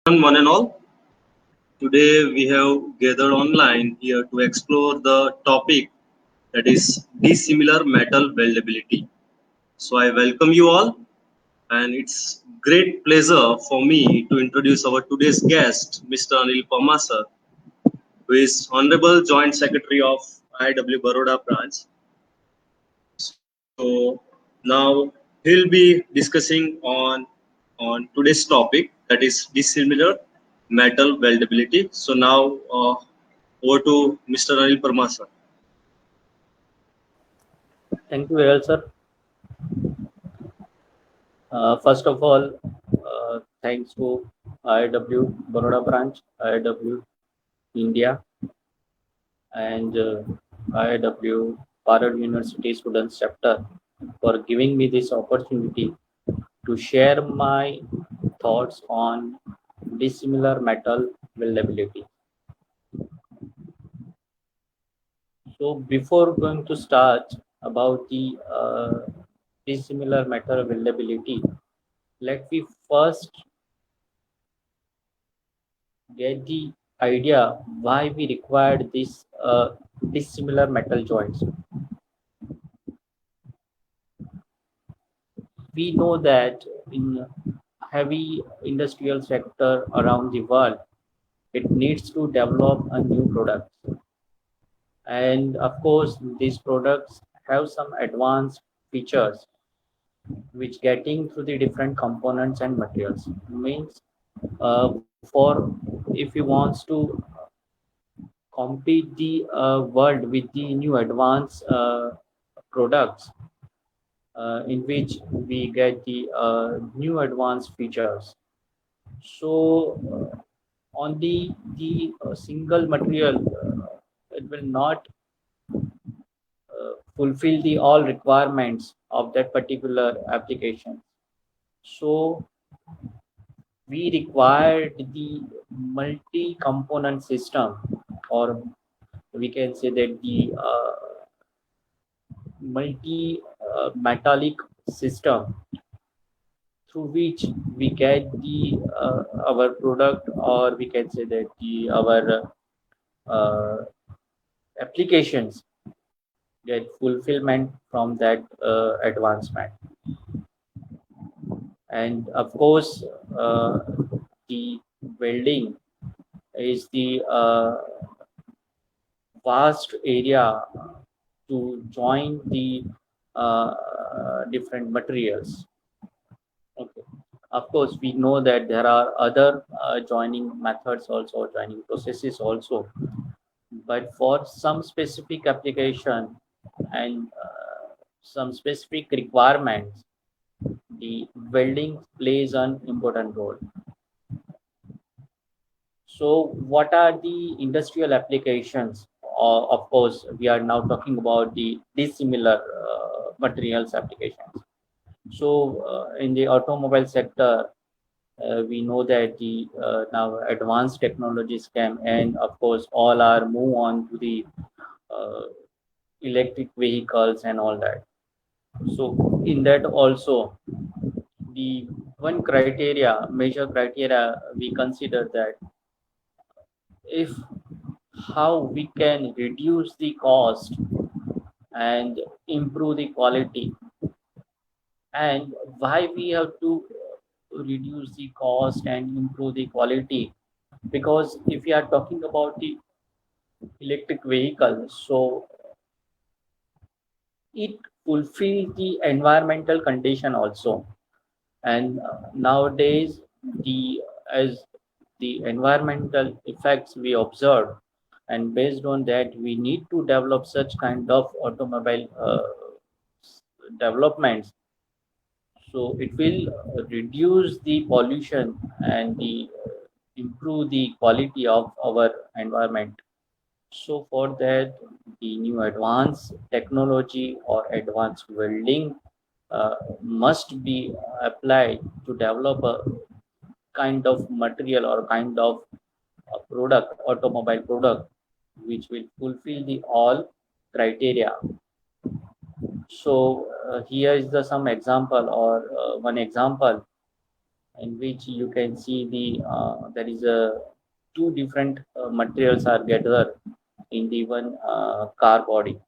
One and all. Today we have gathered online here to explore the topic that is dissimilar metal weldability. So I welcome you all, and it's great pleasure for me to introduce our today's guest, Mr. Anil Pamasar, who is Honorable Joint Secretary of IW Baroda branch. So now he'll be discussing on today's topic, that is dissimilar metal weldability. So now over to Mr. Anil Parmasa. Thank you, Viral sir. First of all, thanks to IW Baroda branch, IW India, and IW Bharat University Students Chapter for giving me this opportunity to share my thoughts on dissimilar metal weldability. So before going to start about the dissimilar metal weldability, let me first get the idea why we required this dissimilar metal joints. We know that in heavy industrial sector around the world, it needs to develop a new product, and of course these products have some advanced features which getting through the different components and materials means for if you wants to compete the world with the new advanced products in which we get the new advanced features. So on the single material, it will not fulfill the all requirements of that particular application. So we required the multi-component system, or we can say that the multi-metallic system through which we get the our product, or we can say that the our applications get fulfillment from that advancement. And of course the welding is the vast area to join the different materials. Okay. Of course, we know that there are other joining methods also, joining processes also, but for some specific application and some specific requirements, the welding plays an important role. So what are the industrial applications? Of course, we are now talking about the dissimilar materials applications. So in the automobile sector, we know that the now advanced technologies came, and of course all are move on to the electric vehicles and all that. So in that also, the one criteria, major criteria, we consider that if how we can reduce the cost and improve the quality. And why we have to reduce the cost and improve the quality? Because if we are talking about the electric vehicle, so it fulfills the environmental condition also. And nowadays, the as the environmental effects we observe, and based on that, we need to develop such kind of automobile developments. So it will reduce the pollution and the improve the quality of our environment. So for that, the new advanced technology or advanced welding must be applied to develop a kind of material or kind of a product, automobile product, which will fulfill the all criteria. So here is the some example, or one example. in which you can see there is a two different materials are gathered in the one car body.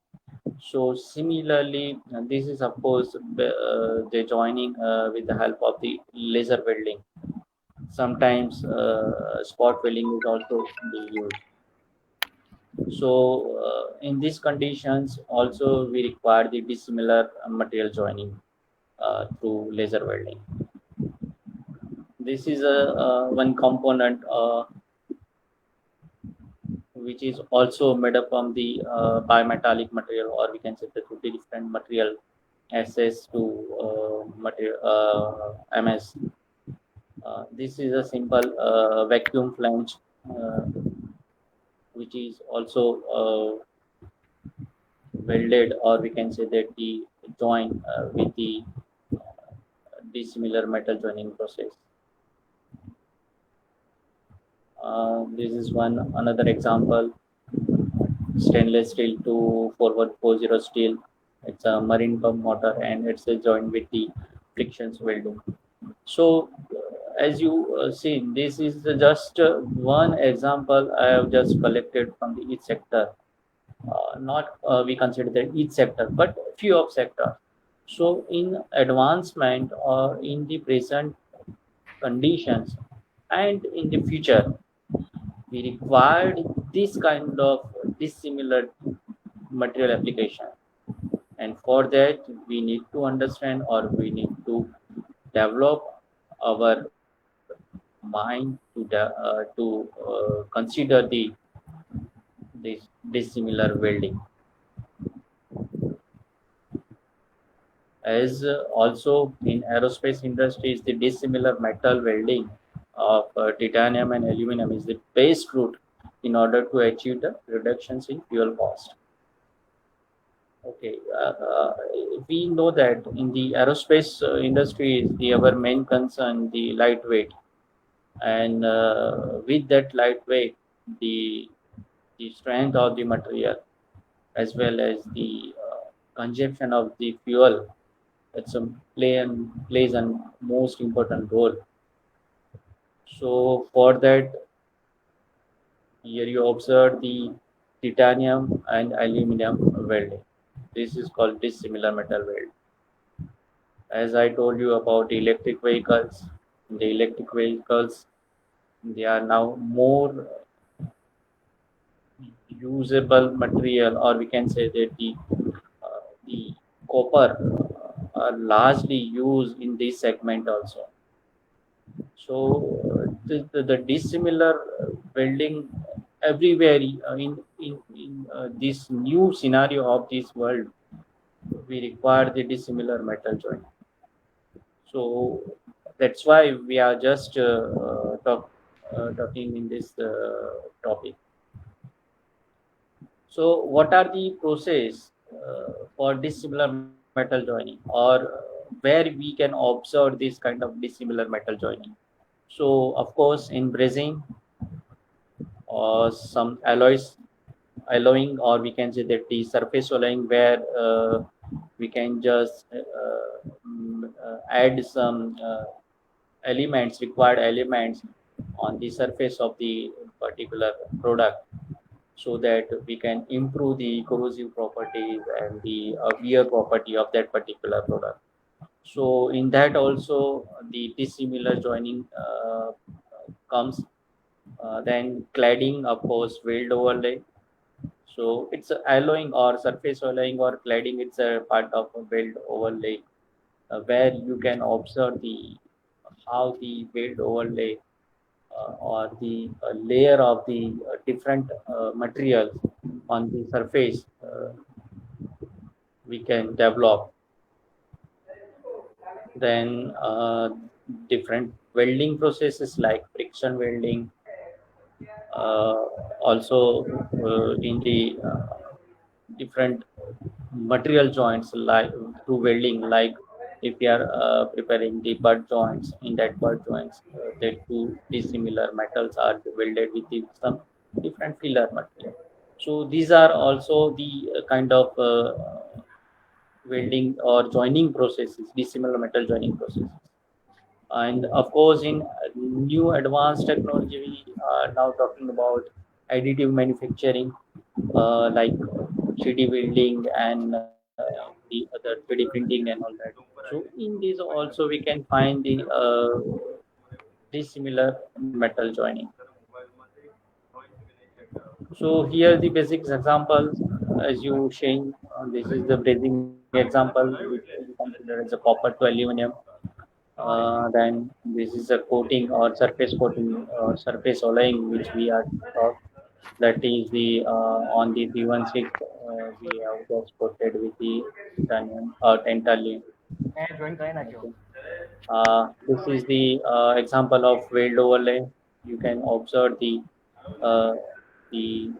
So similarly, this is of course the joining with the help of the laser welding. Sometimes spot welding is also being used. So in these conditions also we require the dissimilar material joining through laser welding. This is a one component which is also made up from the bimetallic material, or we can say the two different material SS to material MS. This is a simple vacuum flange, which is also welded, or we can say that the join with the dissimilar metal joining process. This is one another example. Stainless steel to forward 40 steel. It's a marine pump motor and it's a joint with the frictions welding. So as you seen, this is just one example I have just collected from the each sector. Not we consider that each sector, but few of sector. So in advancement or in the present conditions and in the future, we required this kind of dissimilar material application, and for that we need to understand, or we need to develop our mind to consider the this dissimilar welding. As also in aerospace industries, the dissimilar metal welding of titanium and aluminum is the best route in order to achieve the reductions in fuel cost. Okay, we know that in the aerospace industry, the our main concern the lightweight, and with that lightweight, the the strength of the material as well as the consumption of the fuel, it's a plays a most important role. So for that, here you observe the titanium and aluminum welding. This is called dissimilar metal weld. As I told you about electric vehicles, the electric vehicles, they are now more usable material, or we can say that the copper are largely used in this segment also. So the dissimilar welding everywhere in this new scenario of this world, we require the dissimilar metal joint. So that's why we are just talking in this topic. So what are the process for dissimilar metal joining, or where we can observe this kind of dissimilar metal joining? So of course in brazing or some alloying, or we can say that the surface alloying, where we can just add some elements, required elements on the surface of the particular product, so that we can improve the corrosive properties and the wear property of that particular product. So in that also the dissimilar joining comes. Then cladding, of course, weld overlay. So it's a alloying or surface alloying or cladding. It's a part of a weld overlay, where you can observe the how the weld overlay or the layer of the different materials on the surface we can develop. Then different welding processes like friction welding, uh, also in the different material joints like through welding, like if we are preparing the butt joints, in that butt joints the two dissimilar metals are welded with some different filler material. So these are also the kind of welding or joining processes, dissimilar metal joining processes. And of course, in new advanced technology, we are now talking about additive manufacturing, like 3D welding and the other 3D printing and all that. So in these also we can find the dissimilar metal joining. So here the basic examples, as you saying, this is the basic example which we consider as a copper to aluminum. Then this is a coating or surface coating or surface alloying which we are taught, that is the on the P16 we have just coated with the titanium or tantalum. Okay. This is the example of weld overlay. You can observe uh, the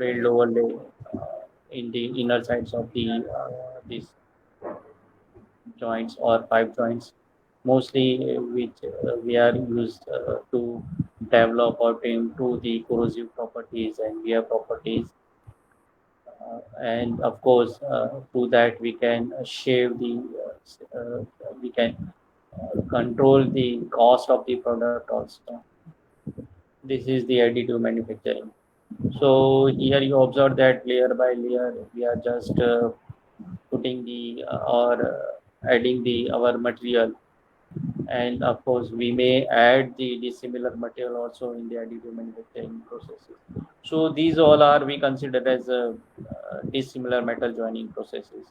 weld overlay in the inner sides of the these joints or pipe joints, mostly which we are used to develop or to improve the corrosive properties and wear properties. And of course, through that we can shave we can control the cost of the product also. This is the additive manufacturing. So here you observe that layer by layer we are just putting the or adding the our material, and of course we may add the dissimilar material also in the additive manufacturing processes. So these all are we consider as dissimilar metal joining processes.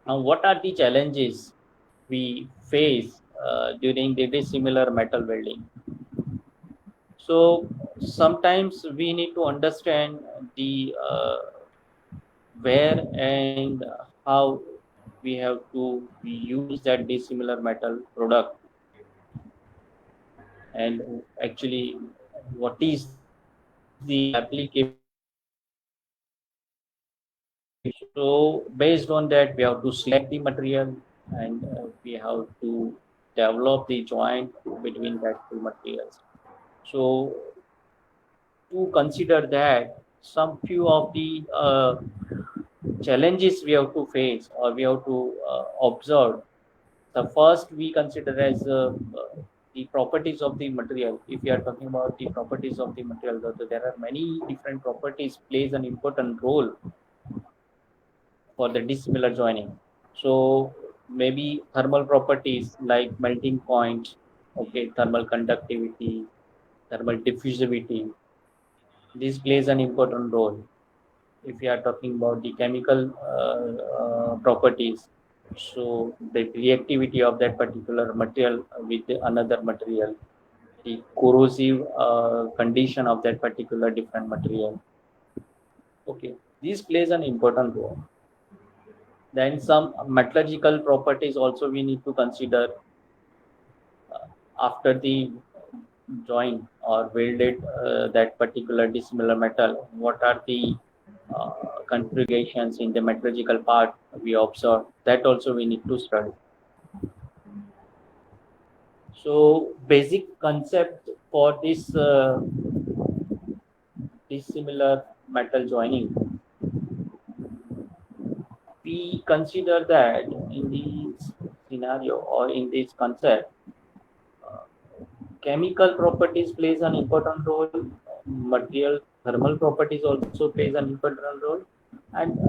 Now what are the challenges we face during the dissimilar metal welding? So sometimes we need to understand the where and how we have to use that dissimilar metal product, and actually what is the applicability of that particular metal. So based on that we have to select the material, and we have to develop the joint between that two materials. So to consider that, some few of the challenges we have to face or we have to observe. The first we consider as the properties of the material. If we are talking about the properties of the material, there are many different properties plays an important role for the dissimilar joining. So maybe thermal properties like melting point, okay, thermal conductivity, thermal diffusivity. This plays an important role. If we are talking about the chemical properties, so the reactivity of that particular material with another material, the corrosive condition of that particular different material. Okay, this plays an important role. Then some metallurgical properties also we need to consider after the joint or welded that particular dissimilar metal. What are the configurations in the metallurgical part we observe? That also we need to study. So basic concept for this dissimilar metal joining, we consider that in this scenario or in this concept, uh, chemical properties plays an important role, material thermal properties also plays an important role, and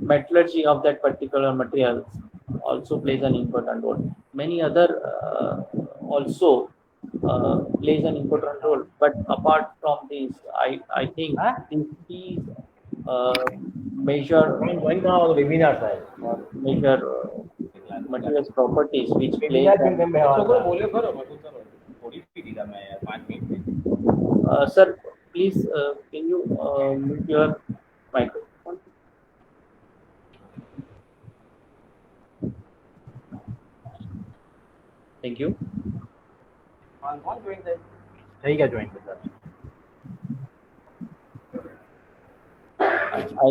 metallurgy of that particular material also plays an important role. Many other also plays an important role, but apart from this, I think these uh, measure or measure materials properties which plays an sir, please, can you mute your microphone? Thank you. I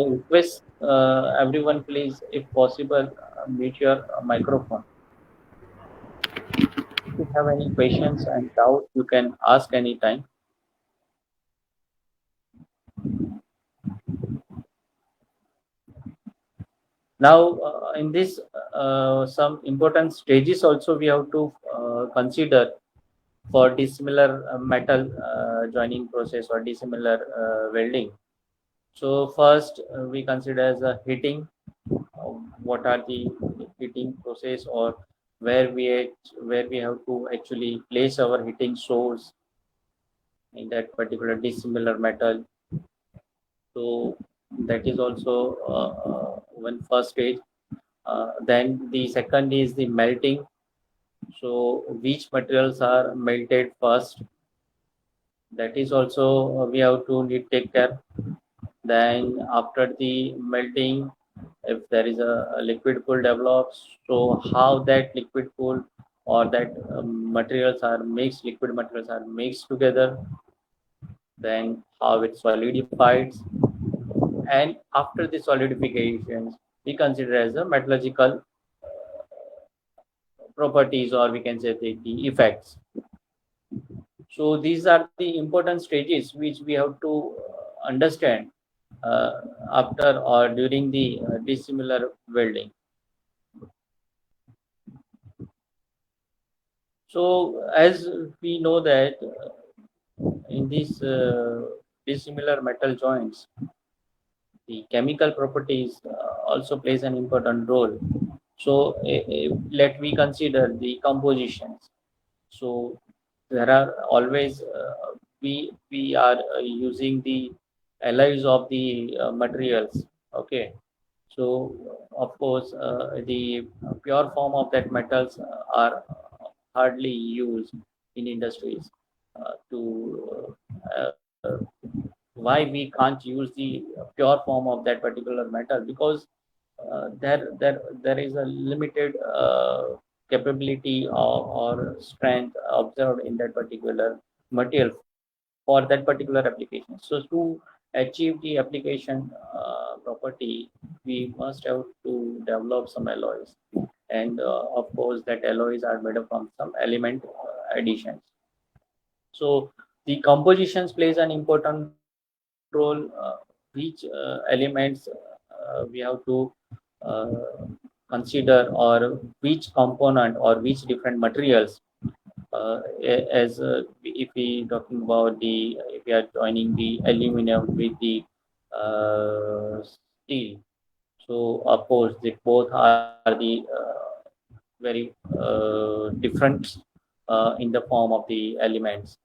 request everyone, please, if possible, mute your microphone. If you have any questions and doubt, you can ask anytime. Now, in this some important stages also we have to consider for dissimilar metal joining process or dissimilar welding. So first we consider as a heating. What are the heating process, or where we have to actually place our heating source in that particular dissimilar metal. So that is also one first stage. Then the second is the melting. So which materials are melted first? That is also we have to need take care. Then after the melting, if there is a liquid pool develops, so how that liquid pool or that materials are mixed, liquid materials are mixed together, then how it solidifies, and after the solidifications, we consider as a metallurgical properties, or we can say the effects. So these are the important stages which we have to understand uh, after or during the dissimilar welding. So as we know that in these dissimilar metal joints, the chemical properties also plays an important role. So let me consider the compositions. So there are always we are using the alloys of the materials. Okay, so of course the pure form of that metals are hardly used in industries to why we can't use the pure form of that particular metal, because there is a limited capability or strength observed in that particular material for that particular application. So to achieve the application property, we must have to develop some alloys, and of course that alloys are made up from some element additions. So the compositions plays an important role. Which elements we have to uh, consider, or which component or which different materials. As if we talking about the, if we are joining the aluminum with the steel, so of course they both are the very different in the form of the elements.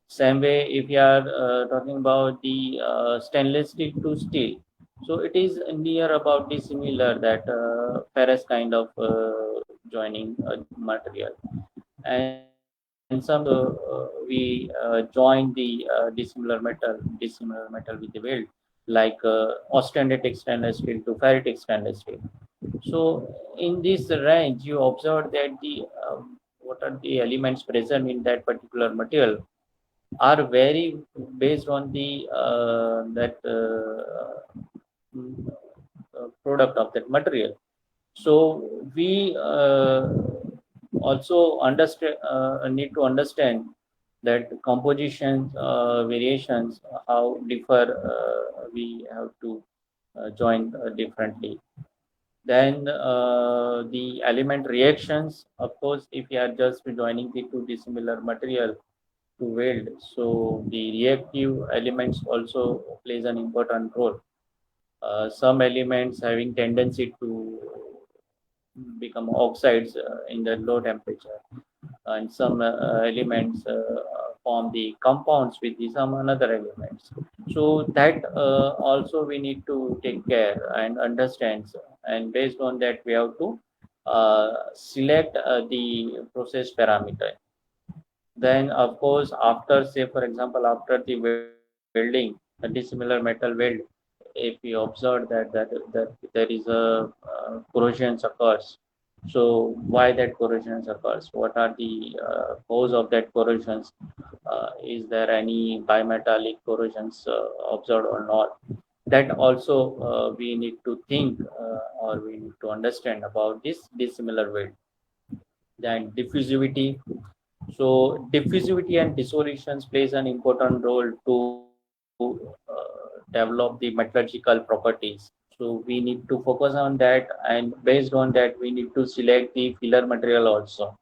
Same way, if you are talking about the stainless steel to steel, so it is near about the similar that ferrous kind of joining material. And some we join the dissimilar metal with the weld, like austenitic stainless steel to ferritic stainless steel. So in this range, you observe that the what are the elements present in that particular material are very based on the that product of that material. So we also understand need to understand that composition variations, how differ we have to join differently. Then the element reactions, of course, if you are just joining the two dissimilar material to weld, so the reactive elements also plays an important role. Some elements having tendency to become oxides in the low temperature, and some elements form the compounds with the some another elements. So that also we need to take care and understand, and based on that we have to select the process parameter. Then of course after, say for example, after the welding, a dissimilar metal weld, if we observe that there is a corrosion occurs. So why that corrosion occurs? What are the cause of that corrosions? Is there any bimetallic corrosions observed or not? That also we need to think or we need to understand about this dissimilar weld. Then diffusivity. So diffusivity and dissolutions plays an important role to develop the metallurgical properties. So So we need to focus on that, and based on that, we need to select the filler material also.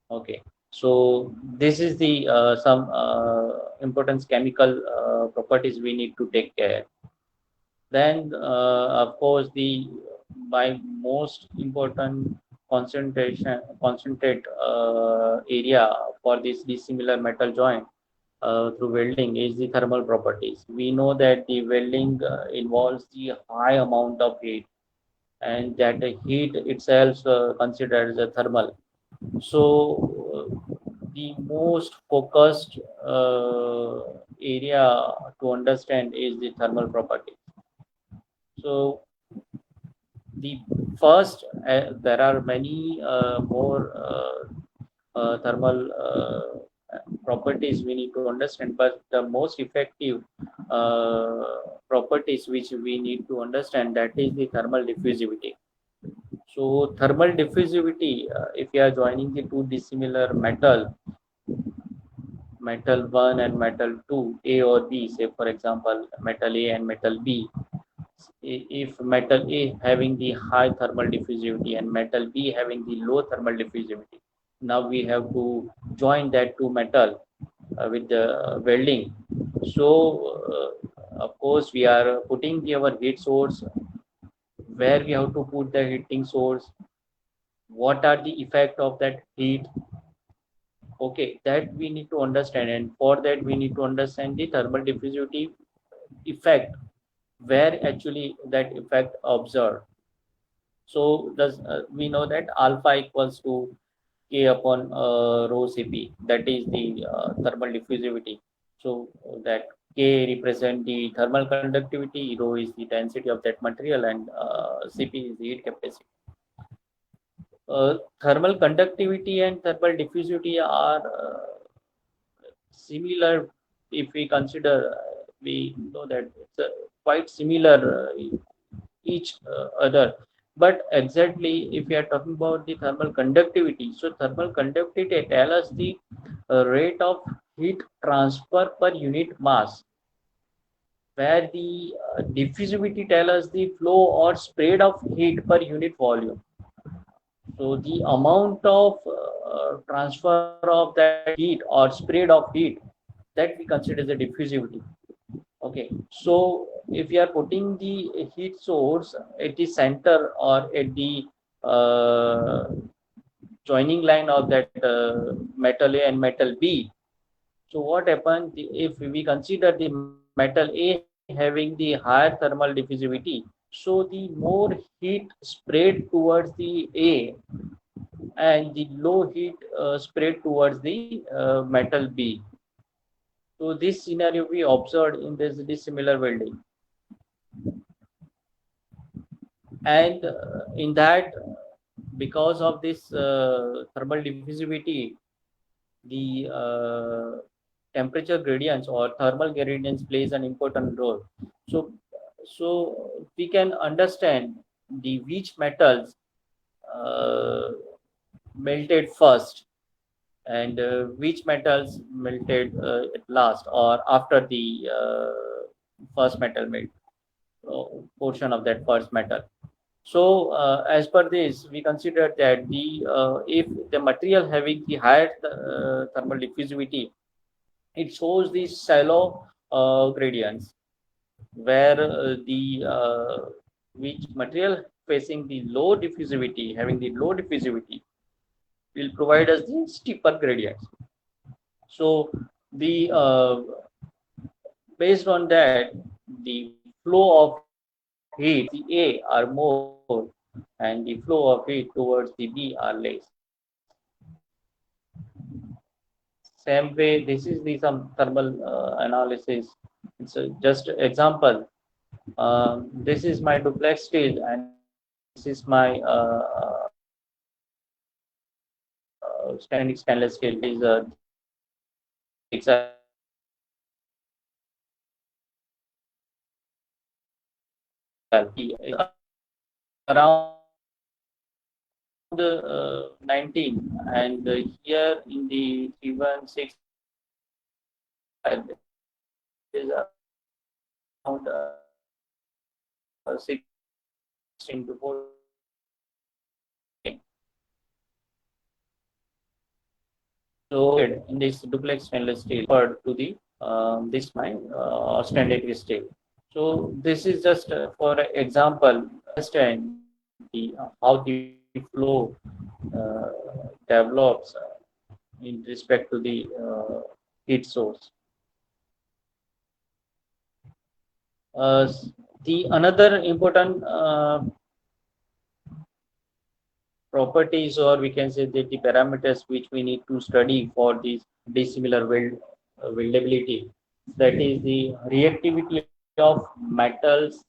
Okay. So this is the some important chemical properties we need to take care. Then, of course, the my most important concentrate area for this dissimilar metal joint through welding is the thermal properties. We know that the welding involves the high amount of heat, and that the heat itself considered as a thermal. So the most focused area to understand is the thermal property. So the first, there are many more thermal properties we need to understand, but the most effective uh, properties which we need to understand, that is the thermal diffusivity. So thermal diffusivity, if you are joining the two dissimilar metal 1 and metal 2, A or B, say for example metal A and metal B, if metal A having the high thermal diffusivity and metal B having the low thermal diffusivity, now we have to join that two metal with the welding. So of course we are putting our heat source, where we have to put the heating source, what are the effect of that heat. Okay, that we need to understand, and for that we need to understand the thermal diffusivity effect, where actually that effect observed. So does we know that alpha equals to K upon rho Cp, that is the thermal diffusivity. So that K represent the thermal conductivity, rho is the density of that material, and Cp is the heat capacity. Thermal conductivity and thermal diffusivity are similar. If we consider, we know that it's quite similar each other. But exactly, if we are talking about the thermal conductivity, so thermal conductivity tell us the rate of heat transfer per unit mass, where the diffusivity tell us the flow or spread of heat per unit volume. So the amount of transfer of that heat or spread of heat, that we consider the diffusivity. Okay, so if you are putting the heat source at the center or at the uh, joining line of that metal A and metal B, so what happens if we consider the metal A having the higher thermal diffusivity? So the more heat spread towards the A, and the low heat spread towards the metal B. So this scenario we observed in this dissimilar welding, and in that, because of this thermal diffusivity, the temperature gradients or thermal gradients plays an important role. So we can understand the which metals uh, melted first, and which metals melted at last or after the first metal melt portion of that first metal. So, as per this, we consider that the if the material having the higher thermal diffusivity, it shows the shallow gradients, where the which material facing the low diffusivity, having the low diffusivity, will provide us the steeper gradients. So, the based on that, the flow of heat towards the A are more, and the flow of heat towards the B are less. Same way, this is the some thermal analysis. It's just example. This is my duplex steel, and this is my stainless steel. This is the example. Around 19, and here in the 316 is around 6. So in this duplex stainless steel referred to the this my standard steel. So this is just for example, understand the how the flow develops in respect to the heat source. Uh, the another important properties, or we can say that the parameters which we need to study for this dissimilar weldability, that is the reactivity of metals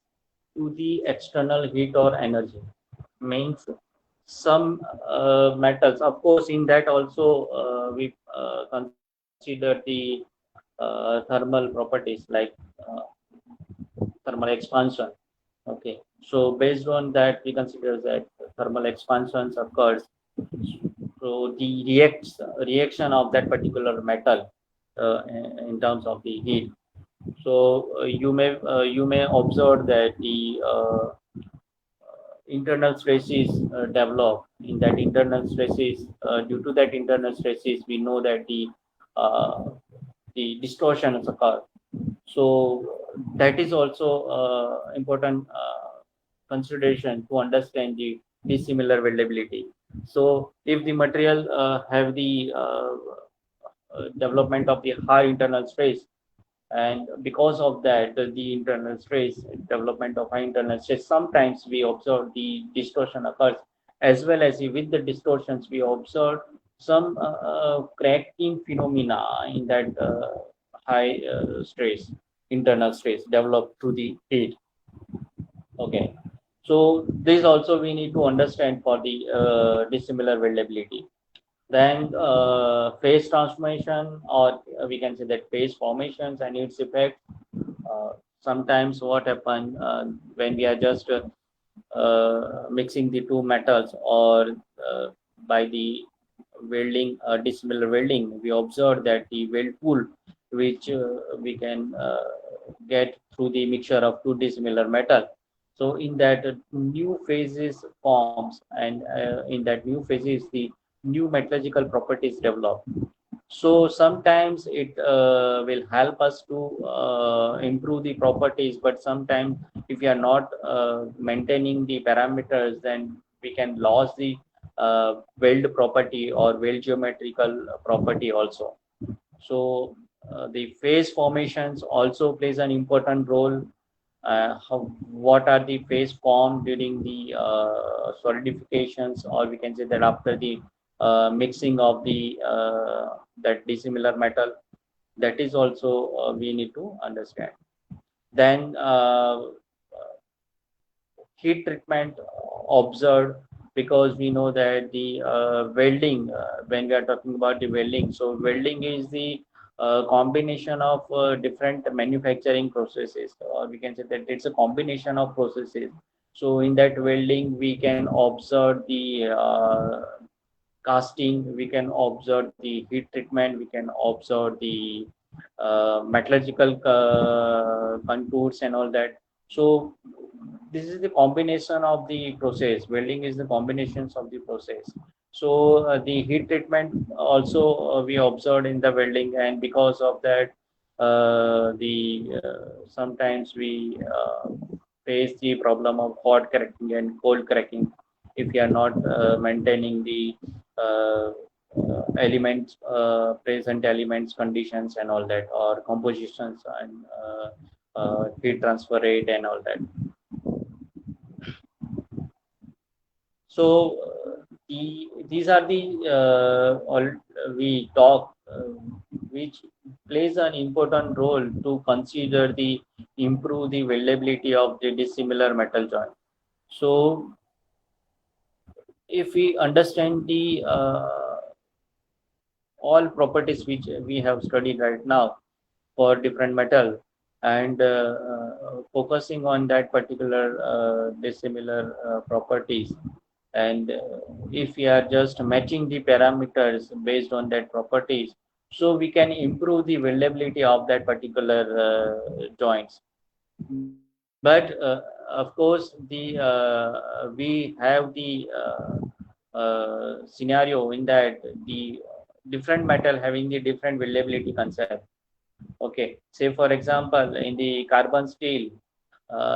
to the external heat or energy. Means some metals, of course, in that also we consider the thermal properties like uh, thermal expansion. Okay, so based on that, we consider that thermal expansions occurs. So the reaction of that particular metal in terms of the heat. So you may observe that the internal stresses develop. In that internal stresses, due to that internal stresses, we know that uh, the distortions occur. So that is also important consideration to understand the dissimilar weldability. So if the material have the development of the high internal stress, and because of that the internal stress, development of high internal stress, sometimes we observe the distortion occurs, as well as with the distortions we observe some cracking phenomena in that high stress, internal stress developed through the heat. Okay, so this also we need to understand for the dissimilar weldability. Then phase transformation, or we can say that phase formations and its effect. uh, Sometimes what happen when we are just mixing the two metals, or by the welding, dissimilar welding, we observe that the weld pool which we can get through the mixture of two dissimilar metal. So in that new phases forms, and in that new phases the new metallurgical properties develop. So sometimes it will help us to improve the properties, but sometimes if we are not maintaining the parameters, then we can lose the weld property or weld geometrical property also. So the phase formations also plays an important role. What are the phase formed during the solidifications, or we can say that after the mixing of the that dissimilar metal, that is also we need to understand. Then heat treatment observed, because we know that the welding, when we are talking about the welding, so welding is the combination of different manufacturing processes, or we can say that it's a combination of processes. So in that welding we can observe the casting, we can observe the heat treatment, we can observe the metallurgical contours and all that. So this is the combination of the process. Welding is the combinations of the process. So the heat treatment also we observed in the welding, and because of that the sometimes we face the problem of hot cracking and cold cracking if we are not maintaining the elements, present elements conditions and all that, or compositions and heat transfer rate and all that. So these are the all we talk, which plays an important role to consider the improve the weldability of the dissimilar metal joint. So if we understand the all properties which we have studied right now for different metal, and focusing on that particular dissimilar properties, and if we are just matching the parameters based on that properties, so we can improve the weldability of that particular joints. But of course, the we have the scenario in that the different metal having the different weldability concept. Okay, say for example, in the carbon steel,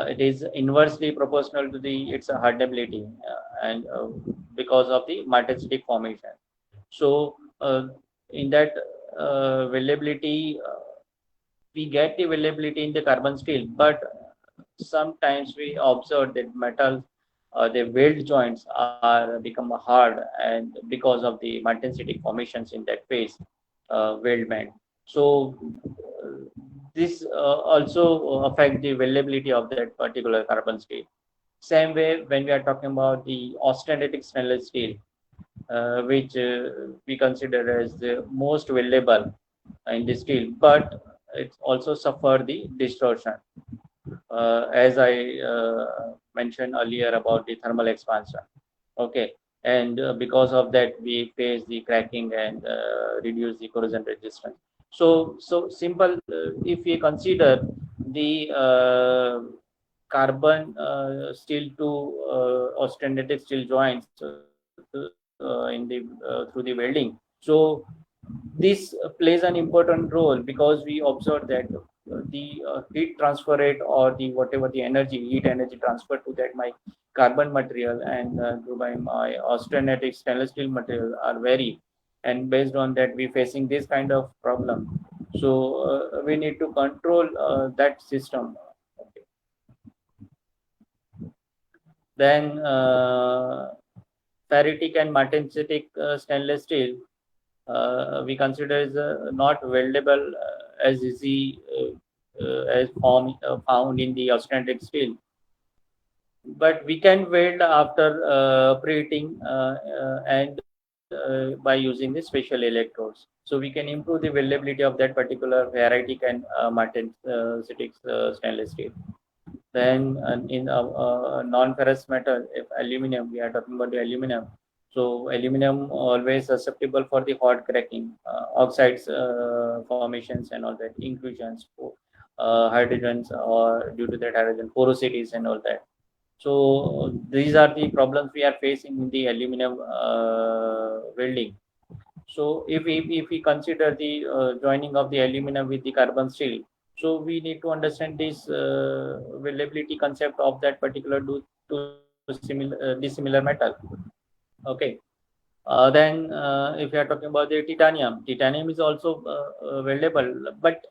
it is inversely proportional to the its hardenability and because of the martensitic formation. So in that weldability, we get the availability in the carbon steel, but sometimes we observe that metals, the weld joints are become hard, and because of the martensitic formations in that phase, weldment. So this also affect the weldability of that particular carbon steel. Same way when we are talking about the austenitic stainless steel, which we consider as the most valuable in the steel, but it also suffer the distortion, as I mentioned earlier about the thermal expansion. Okay, and because of that, we face the cracking and reduce the corrosion resistance. So simple. If we consider the carbon steel to austenitic steel joints through the welding. So this plays an important role because we observe that the heat transfer rate or the whatever the energy heat energy transfer to that my carbon material and to my austenitic stainless steel material are vary, and based on that we facing this kind of problem. So we need to control that system. Okay. Then ferritic and martensitic stainless steel we consider is not weldable as easy as found in the austenitic steel, but we can weld after preheating and by using the special electrodes. So we can improve the weldability of that particular ferritic and martensitic stainless steel. Then in non-ferrous metal, if aluminum, we are talking about the aluminum. So aluminum always susceptible for the hot cracking, oxides formations and all that, inclusions, hydrogens, or due to that hydrogen porosities and all that. So these are the problems we are facing in the aluminum welding. So if we consider the joining of the aluminum with the carbon steel, so we need to understand this weldability concept of that particular dissimilar metal. Okay. Then if you are talking about the titanium is also weldable, but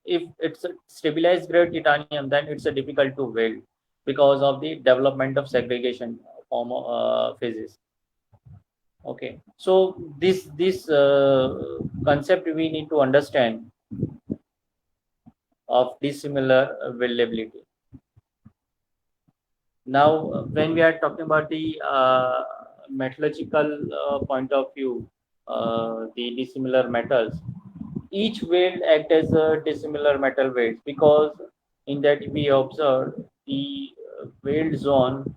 if it's a stabilized grade titanium, then it's a difficult to weld because of the development of segregation form phases. Okay, so this concept we need to understand of dissimilar weldability. Now, when we are talking about the metallurgical point of view, the dissimilar metals, each weld act as a dissimilar metal weld because in that we observe the weld zone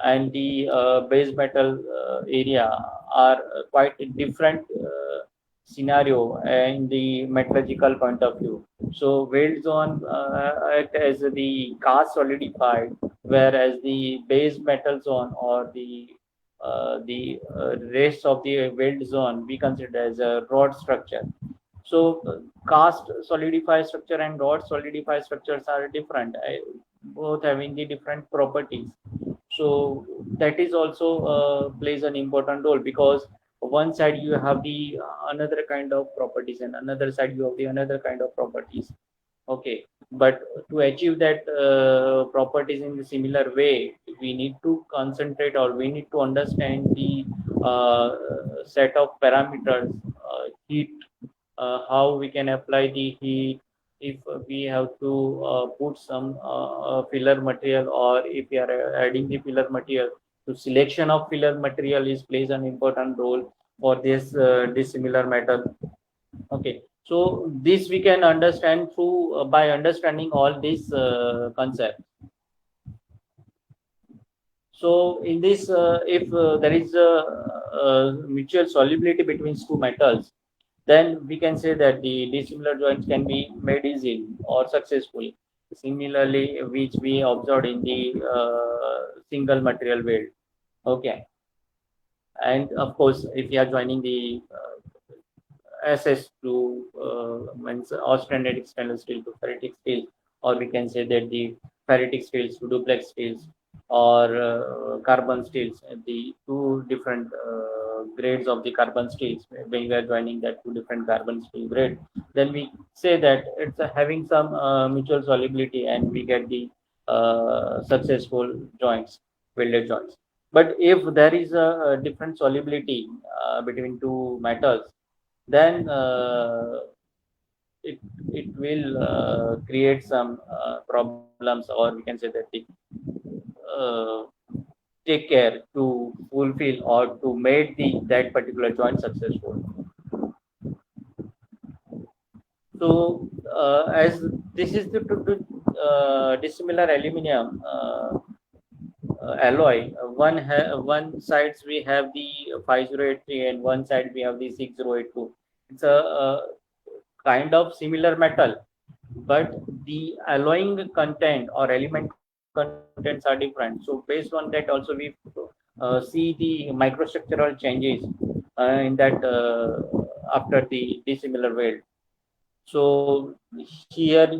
and the base metal area are quite different scenario in the metallurgical point of view. So weld zone act as the cast solidified, whereas the base metal zone or the rest of the weld zone we consider as a rod structure. So cast solidified structure and rod solidified structures are different, both having the different properties. So that is also plays an important role because one side you have the another kind of properties and another side you have the another kind of properties. Okay, but to achieve that properties in the similar way, we need to concentrate or we need to understand the set of parameters, heat, how we can apply the heat, if we have to put some filler material or if we are adding the filler material. So selection of filler material is plays an important role for this dissimilar metal. Okay, so this we can understand through by understanding all these concepts. So in this, if there is a mutual solubility between two metals, then we can say that the dissimilar joints can be made easily or successfully. similarly which we observed in the single material weld. Okay, and of course, if you are joining the access to means austenitic stainless steel to ferritic steel, or we can say that the ferritic steels to duplex steels or carbon steels, the two different grades of the carbon steels. When we are joining that two different carbon steel grade, then we say that it's having some mutual solubility, and we get the successful joints, welded joints. But if there is a different solubility between two metals, then it it will create some problems, or we can say that the uh, take care to fulfill or to make the that particular joint successful. So as this is the dissimilar aluminum alloy, one sides we have the 5083 and one side we have the 6082. It's a kind of similar metal, but the alloying content or element contents are different. So based on that also we see the microstructural changes in that after the dissimilar weld. So here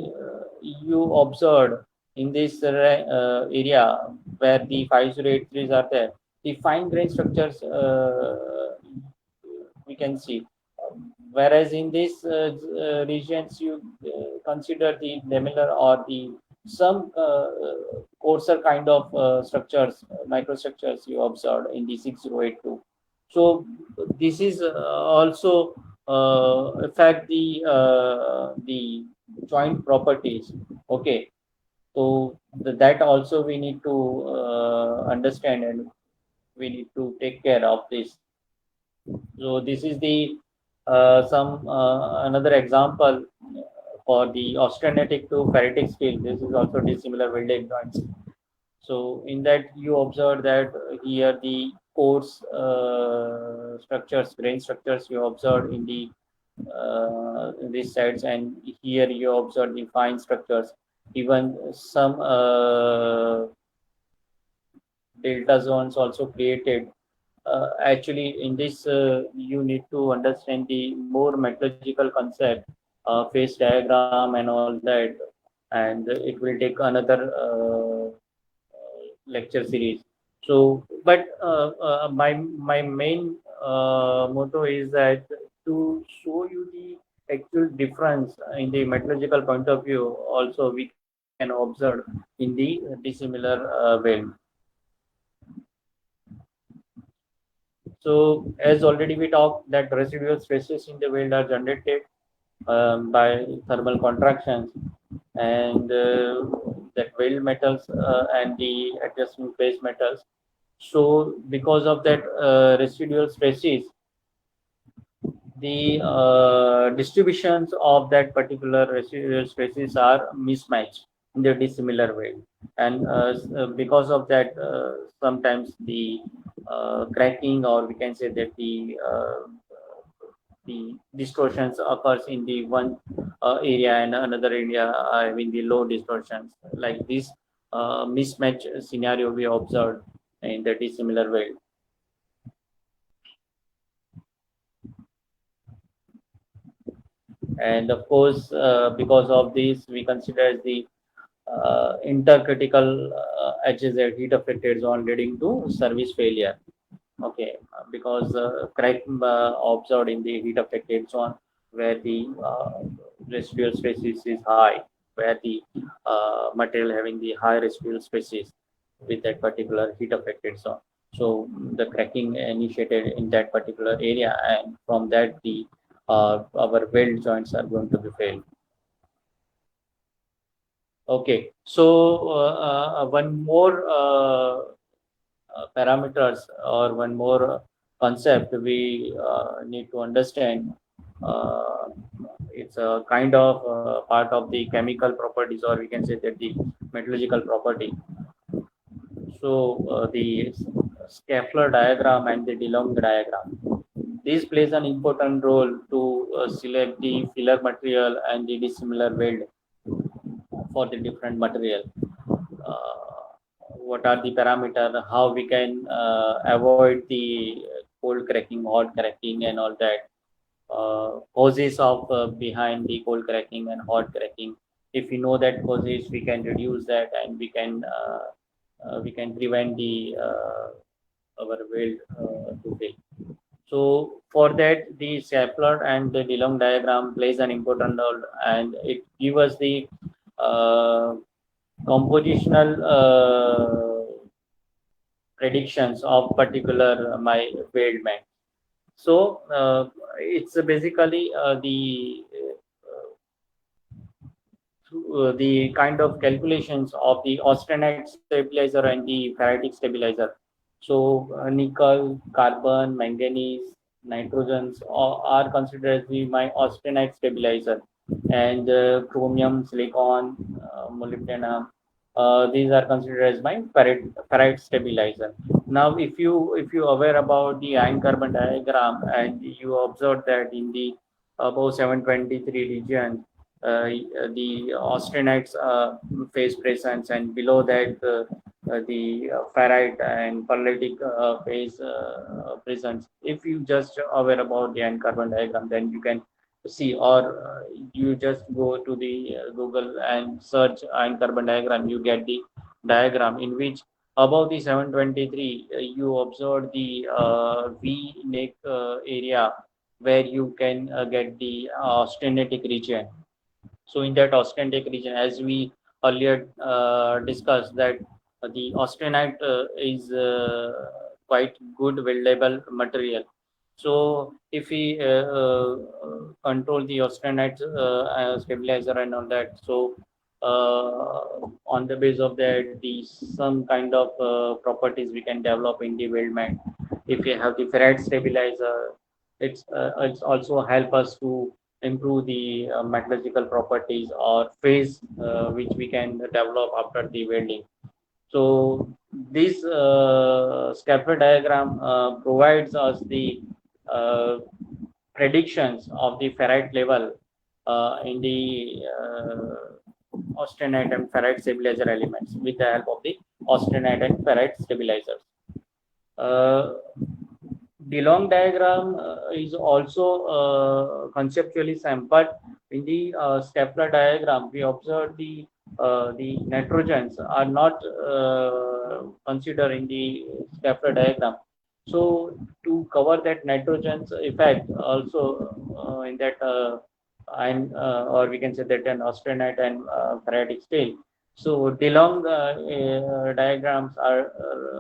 you observed in this area where the 5083s are there, the fine grain structures we can see. Whereas in these regions, you consider the lamellar or the some coarser kind of structures, microstructures you observed in the 6082. So this is also affect the joint properties. Okay, so that also we need to understand, and we need to take care of this. So this is the some another example for the austenitic to ferritic steel. This is also dissimilar welded joints. So in that you observe that here the coarse structures, grain structures you observe in these sides, and here you observe the fine structures. Even some delta zones also created. Actually, in this, you need to understand the more metallurgical concept, phase diagram, and all that, and it will take another lecture series. So, but my main motto is that to show you the actual difference in the metallurgical point of view. Also, we can observe in the dissimilar weld. So as already we talked that residual stresses in the weld are generated by thermal contractions, and that weld metals and the adjacent base metals. So because of that residual stresses, the distributions of that particular residual stresses are mismatched in the dissimilar way, and because of that sometimes the cracking, or we can say that the distortions occurs in the one area, and another area having the low distortions. Like this mismatch scenario we observed in the dissimilar way. And of course, because of this, we consider the intercritical edges at heat affected zone leading to service failure. Okay, because crack observed in the heat affected zone where the residual species is high, where the material having the high residual species with that particular heat affected zone. So the cracking initiated in that particular area, and from that the our weld joints are going to be failed. Okay, so one more parameters, or one more concept we need to understand. Uh, it's a kind of part of the chemical properties, or we can say that the metallurgical property. So the Schaeffler diagram and the DeLong diagram. This plays an important role to select the filler material and the dissimilar weld. for the different material. What are the parameters, how we can avoid the cold cracking, hot cracking, and all that. Causes of behind the cold cracking and hot cracking. If we know that causes, we can reduce that, and we can prevent the our weld to fail. So for that, the Sapler and the DeLong diagram plays an important role, and it gives us the uh, compositional predictions of particular my weldment. So it's basically the kind of calculations of the austenite stabilizer and the ferritic stabilizer. So nickel, carbon, manganese, nitrogens are considered as the my austenite stabilizer, and chromium, silicon, molybdenum. These are considered as my ferrite stabilizer. Now, if you aware about the iron carbon diagram, and you observe that in the above 723 region, the austenites phase presence, and below that the ferrite and pearlitic phase presence. If you just aware about the iron carbon diagram, then you can see, or you just go to the Google and search iron carbon diagram, you get the diagram in which above the 723 you observe the V neck area, where you can get the austenitic region. So in that austenite region, as we earlier discussed, that the austenite is quite good weldable material. So if we control the austenite stabilizer and all that, so on the base of that, the some kind of properties we can develop in the weldment. If we have the ferrite stabilizer, it's also help us to improve the metallurgical properties or phase which we can develop after the welding. So this scatter diagram provides us the uh, predictions of the ferrite level in the austenite and ferrite stabilizer elements with the help of the austenite and ferrite stabilizers. Uh, the long diagram is also conceptually same, but in the stapler diagram, we observe the nitrogens are not considered in the stapler diagram. So to cover that nitrogens effect, also in that and or we can say that an austenite and ferritic steel. So DeLong diagrams are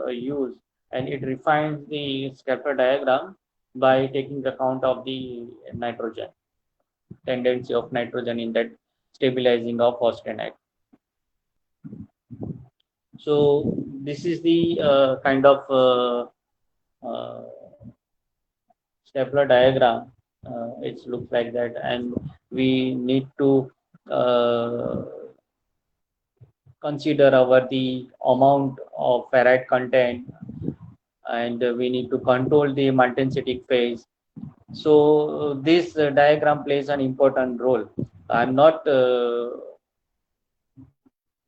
used, and it refines the scatter diagram by taking the count of the nitrogen, tendency of nitrogen in that stabilizing of austenite. So this is the kind of uh, stapler diagram. It looks like that, and we need to uh, consider our the amount of ferrite content, and we need to control the multensitic phase. So this diagram plays an important role. I'm not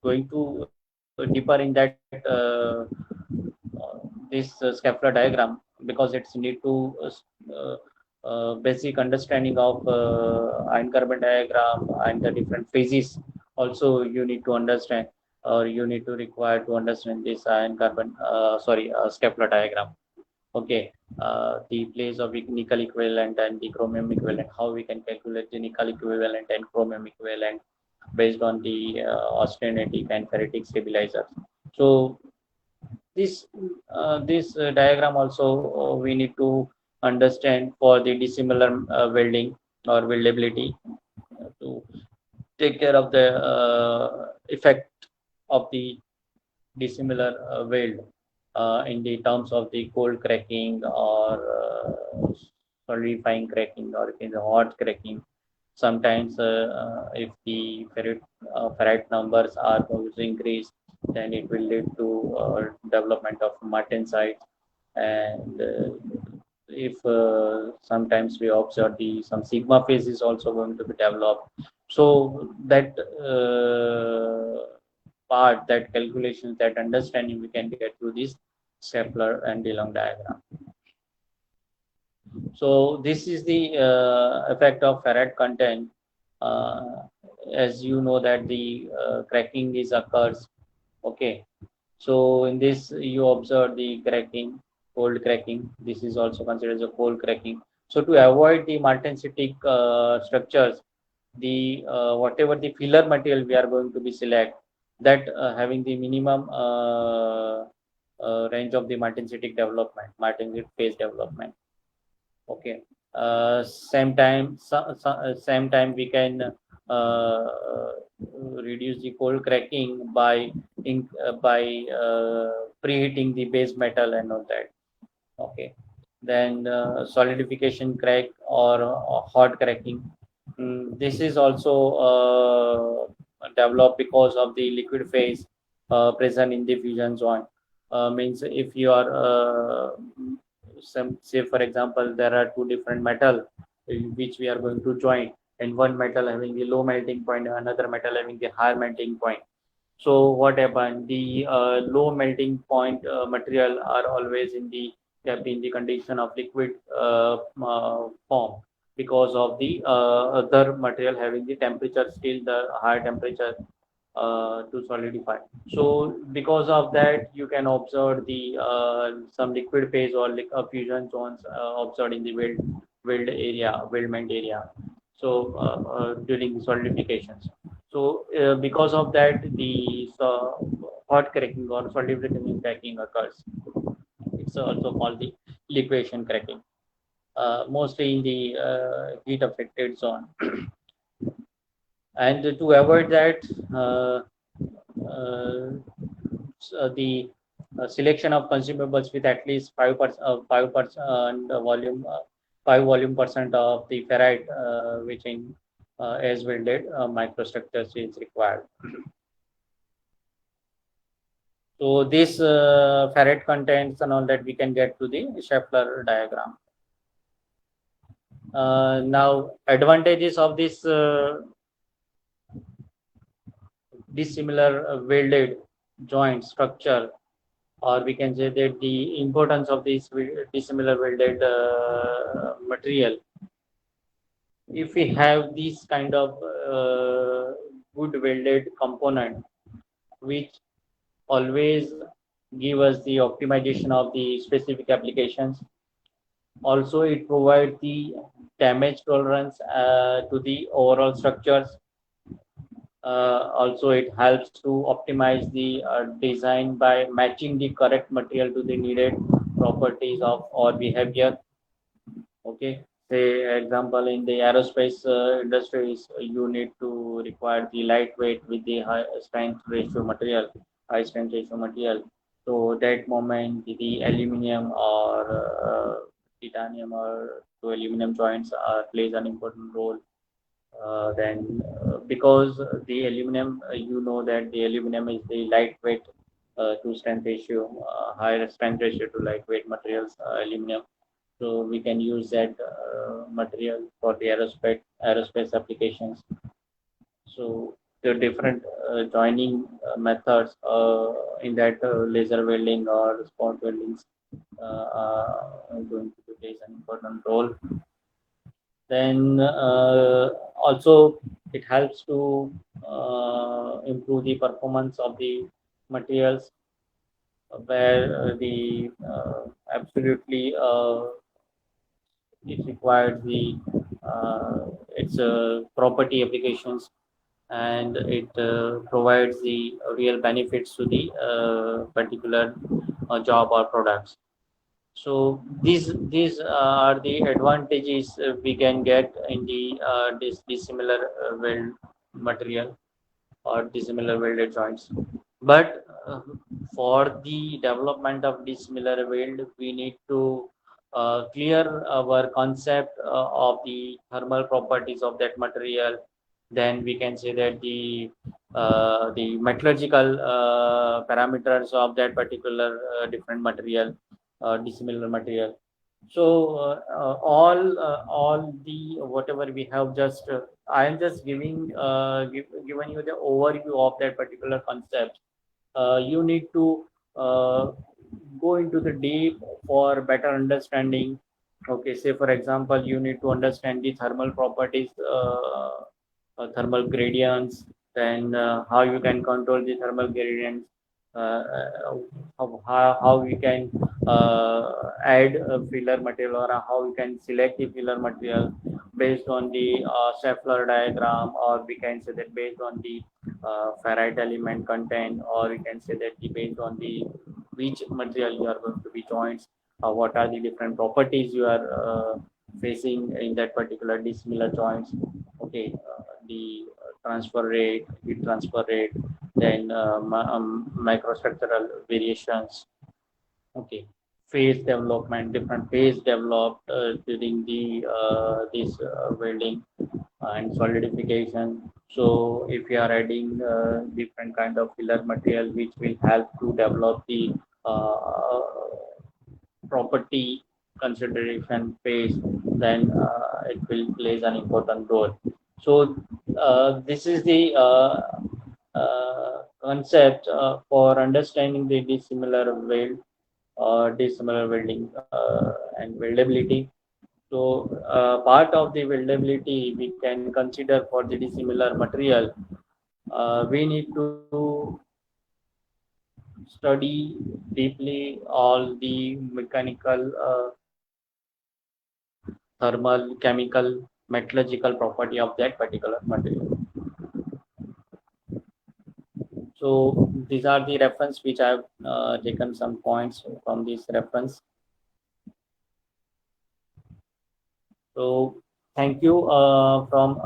going to deeper in that this scapular diagram, because it's need to basic understanding of iron carbon diagram and the different phases. Also, you need to understand, or you need to require to understand this iron carbon scapular diagram. Okay, the place of nickel equivalent and the chromium equivalent, how we can calculate the nickel equivalent and chromium equivalent based on the austenitic and ferritic stabilizers. So this diagram also we need to understand for the dissimilar welding or weldability, to take care of the effect of the dissimilar weld in the terms of the cold cracking or solidifying cracking or in the hot cracking. Sometimes if the ferrite numbers are going to increase, then it will lead to development of martensite. And if sometimes we observe the some sigma phase is also going to be developed, So that part, that calculations, that understanding we can get through this Stapler and DeLong diagram. So this is the effect of ferrite content. Uh, as you know that the cracking is occurs. Okay. So in this you observe the cracking, cold cracking. This is also considered as a cold cracking. So to avoid the martensitic structures, the whatever the filler material we are going to be select, that having the minimum range of the martensitic development, martensitic phase development. Okay. Same time we can reduce the cold cracking by preheating the base metal and all that. Okay. Then solidification crack or hot cracking. This is also developed because of the liquid phase present in the fusion zone. Means if you are say for example there are two different metal which we are going to join, and one metal having the low melting point and another metal having the higher melting point. So what happened? The low melting point material are always in the kept in the condition of liquid form because of the other material having the temperature still the high temperature to solidify. So because of that, you can observe the some liquid phase or like fusion zones observed in the weld area, weldment area. So during the solidifications. So because of that, the hot cracking or solidification cracking occurs. It's also called the liquefaction cracking, mostly in the heat affected zone. And to avoid that, the selection of consumables with at least 5% volume, 5 volume% of the ferrite, which in as welded microstructures is required. So this ferrite contents and all that we can get to the Schaeffler diagram. Now advantages of this dissimilar welded joint structure, or we can say that the importance of this dissimilar welded material. If we have this kind of good welded component, which always give us the optimization of the specific applications. Also, it provides the damage tolerance to the overall structures. Also, it helps to optimize the design by matching the correct material to the needed properties of or behavior. Okay, say example in the aerospace industries, you need to require the lightweight with the high strength ratio material, high strength ratio material. So that moment the aluminum or titanium or to aluminum joints plays an important role. Then because the aluminum, you know that the aluminum is the lightweight to strength ratio, higher strength ratio to lightweight materials, aluminum. So we can use that material for the aerospace applications. So the different joining methods in that laser welding or spot weldings are going to play an important role. Then also it helps to improve the performance of the materials, where the absolutely it requires the its property applications, and it provides the real benefits to the particular job or products. So these are the advantages we can get in the this dissimilar weld material or dissimilar welded joints. But for the development of dissimilar weld, we need to clear our concept of the thermal properties of that material. Then we can say that the metallurgical parameters of that particular different material, dissimilar material. So all the whatever we have just I am just given you the overview of that particular concept. You need to uh, go into the deep for better understanding. Okay, say for example, you need to understand the thermal properties, thermal gradients, then how you can control the thermal gradients, how we can add a filler material, or how we can select the filler material based on the Scheffler diagram, or we can say that based on the ferrite element content, or we can say that based on the which material you are going to be joints, what are the different properties you are facing in that particular dissimilar joints. Okay, the transfer rate, heat transfer rate, then microstructural variations. Okay, phase development, different phase developed during the this welding and solidification. So if you are adding different kind of filler material which will help to develop the uh, property consideration phase, then it will plays an important role. So this is the concept for understanding the dissimilar weld, dissimilar welding and weldability. So part of the weldability we can consider for the dissimilar material, we need to study deeply all the mechanical, thermal, chemical, metallurgical property of that particular material. So these are the reference which I have taken some points from this reference. So thank you from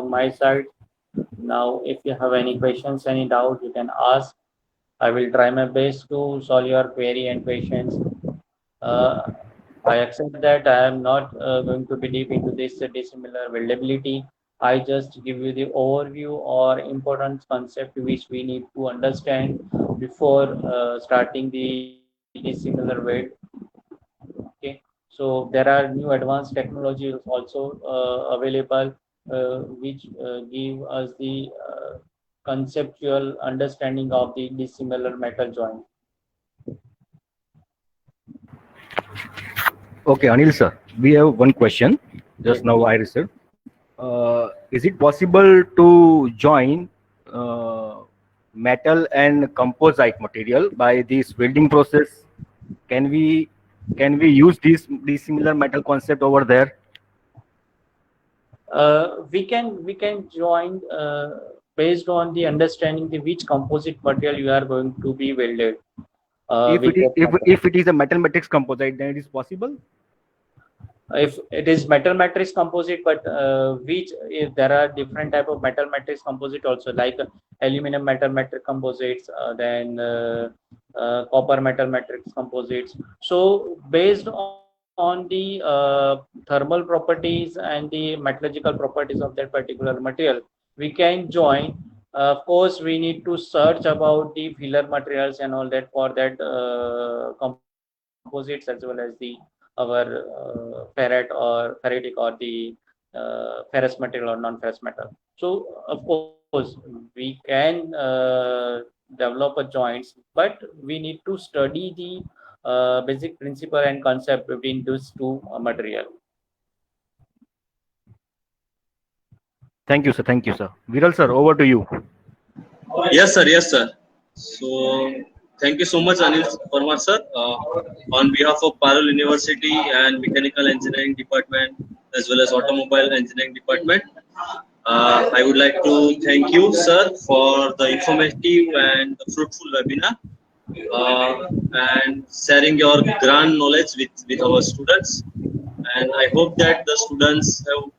my side. Now, if you have any questions, any doubt, you can ask. I will try my best to solve your query and questions. Uh, I accept that I am not going to be deep into this dissimilar weldability. I just give you the overview or important concept which we need to understand before starting the dissimilar weld. Okay, so there are new advanced technologies also available, which give us the conceptual understanding of the dissimilar metal joint. Okay, Anil sir, we have one question. Yes. Just now I received. Is it possible to join uh, metal and composite material by this welding process? Can we use this similar metal concept over there? We can join based on the understanding the which composite material you are going to be welded If with it is, that material. if it is a metal matrix composite, then it is possible. If it is metal matrix composite, but which if there are different type of metal matrix composite also, like aluminum metal matrix composites, then copper metal matrix composites. So based on the thermal properties and the metallurgical properties of that particular material, we can join. Of course, we need to search about the filler materials and all that for that composites, as well as the our ferrite or ferritic or the ferrous material or non-ferrous metal. So of course we can develop a joints, but we need to study the basic principle and concept between those two material. Thank you, sir. Thank you, sir. Viral sir, over to you. Yes, sir. Yes, sir. So, thank you so much, Anil Parmar, sir. On behalf of Parallel University and Mechanical Engineering Department, as well as Automobile Engineering Department, I would like to thank you, sir, for the informative and fruitful webinar, and sharing your grand knowledge with our students. And I hope that the students have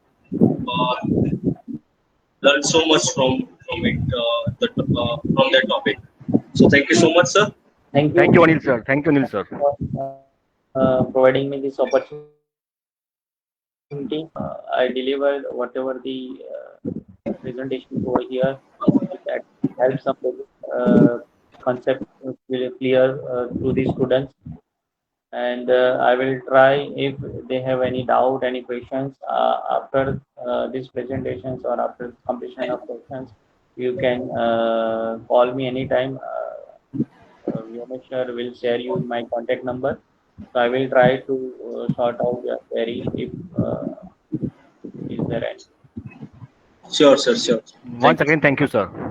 learned so much from it, from that topic. So thank you so much, sir. Thank Thank you you, Anil sir. Thank you, Anil sir. for providing me this opportunity. I delivered whatever the presentation over here, that helps some concept will clear to the students. And I will try if they have any doubt, any questions after these presentations or after completion of sessions, you can call me anytime. Vyomesh sir will share you my contact number. So I will try to sort out your query if is there any. Sure, sir. Sure. Thank Once you. again, thank you, sir.